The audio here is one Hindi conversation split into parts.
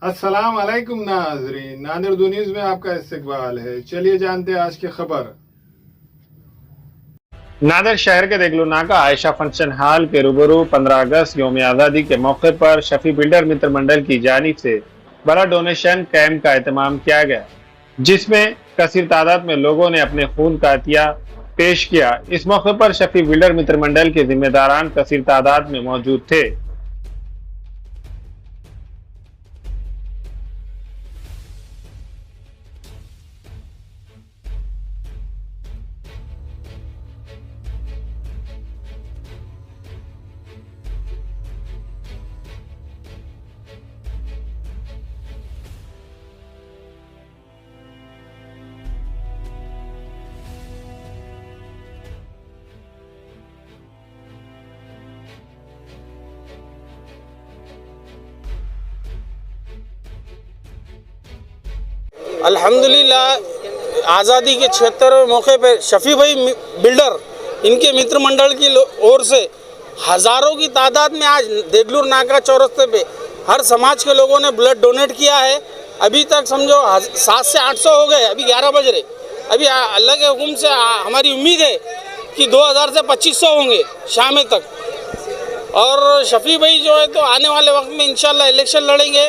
अस्सलाम वालेकुम नाजरीन, नादिर न्यूज़ में आपका इस्तकबाल है। चलिए जानते हैं आज की खबर। नादिर शहर के देगलू नाका आयशा फंक्शन हॉल के रूबरू 15 अगस्त यौम आज़ादी के मौके पर शफी बिल्डर मित्र मंडल की जानिब से बड़ा डोनेशन कैंप का एहतमाम किया गया, जिसमें कसीर तादाद में लोगों ने अपने खून का अतिया पेश किया। इस मौके पर शफी बिल्डर मित्र मंडल के जिम्मेदारान कसीर तादाद में मौजूद थे। अल्हम्दुलिल्लाह आज़ादी के 76वें मौके पर शफी भाई बिल्डर इनके मित्र मंडल की ओर से हज़ारों की तादाद में आज देगलूर नाका चौरस्ते पे हर समाज के लोगों ने ब्लड डोनेट किया है। अभी तक समझो 700 से 800 हो गए, अभी 11 बज रहे। अभी अल्लाह के हुक्म से हमारी उम्मीद है कि 2000 से 2500 होंगे शाम तक। और शफी भाई जो है तो आने वाले वक्त में इंशाल्लाह इलेक्शन लड़ेंगे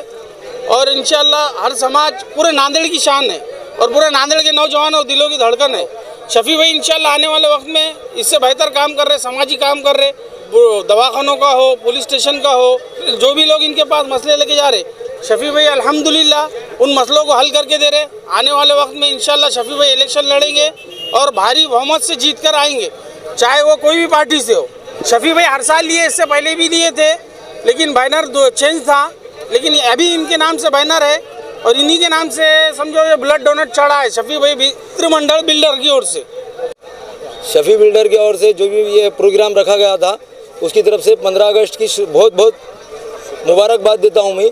और इंशाल्लाह हर समाज पूरे नांदेड़ की शान है और पूरे नांदेड़ के नौजवान और दिलों की धड़कन है। शफी भाई इंशाल्लाह आने वाले वक्त में इससे बेहतर काम कर रहे, समाजी काम कर रहे, दवाखानों का हो, पुलिस स्टेशन का हो, जो भी लोग इनके पास मसले लेके जा रहे, शफी भाई अल्हम्दुलिल्लाह उन मसलों को हल करके दे रहे। आने वाले वक्त में इंशाल्लाह शफी भाई इलेक्शन लड़ेंगे और भारी बहुमत से जीत कर आएंगे, चाहे वो कोई भी पार्टी से हो। शफी भाई हर साल लिए, इससे पहले भी लिए थे, लेकिन बैनर चेंज था, लेकिन अभी इनके नाम से बैनर है और इन्हीं के नाम से समझो ये ब्लड डोनेट चढ़ा है शफी भाई मित्र मंडल बिल्डर की ओर से। शफी बिल्डर की ओर से जो भी ये प्रोग्राम रखा गया था उसकी तरफ से 15 अगस्त की बहुत बहुत मुबारकबाद देता हूँ मैं।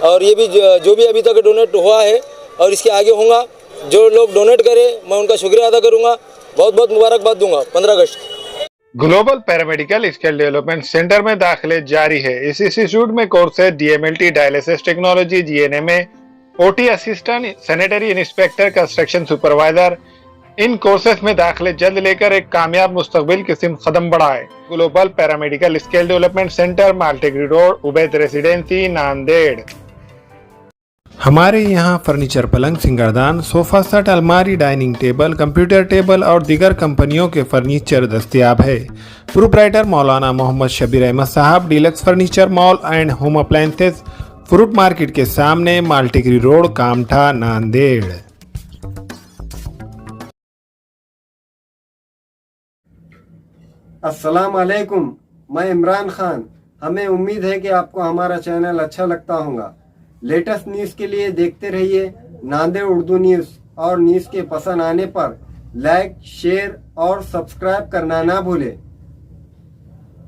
और ये भी जो भी अभी तक डोनेट हुआ है और इसके आगे होगा, जो लोग डोनेट करें मैं उनका शुक्रिया अदा करूँगा, बहुत बहुत मुबारकबाद दूंगा 15 अगस्त। Global paramedical skill development centre में दाखिले जारी है। इस इंस्टीट्यूट में कोर्स है DMLT dialysis technology, GNMA, OT assistant, sanitary inspector, construction supervisor. इन कोर्सेज में दाखिले जल्द लेकर एक कामयाब मुस्तकबिल की सिमत कदम बढ़ाए। Global paramedical skill development centre, Maltekdi road, Ubaid residency, Nanded. हमारे यहाँ फर्नीचर, पलंग, सिंगारदान, सोफा सेट, अलमारी, डाइनिंग टेबल, कंप्यूटर टेबल और दीगर कंपनियों के फर्नीचर दस्तयाब है। प्रोप्राइटर मौलाना मोहम्मद शबीर अहमद साहब, deluxe furniture mall and home appliances, fruit market के सामने, माल्टेगरी रोड, कामठा, नांदेड़। अस्सलाम वालेकुम, मैं इमरान खान। हमें उम्मीद है कि आपको हमारा चैनल अच्छा लगता होगा। लेटेस्ट न्यूज़ के लिए देखते रहिए नांदेड़ उर्दू न्यूज़ और न्यूज़ के पसंद आने पर लाइक, शेयर और सब्सक्राइब करना ना भूलें।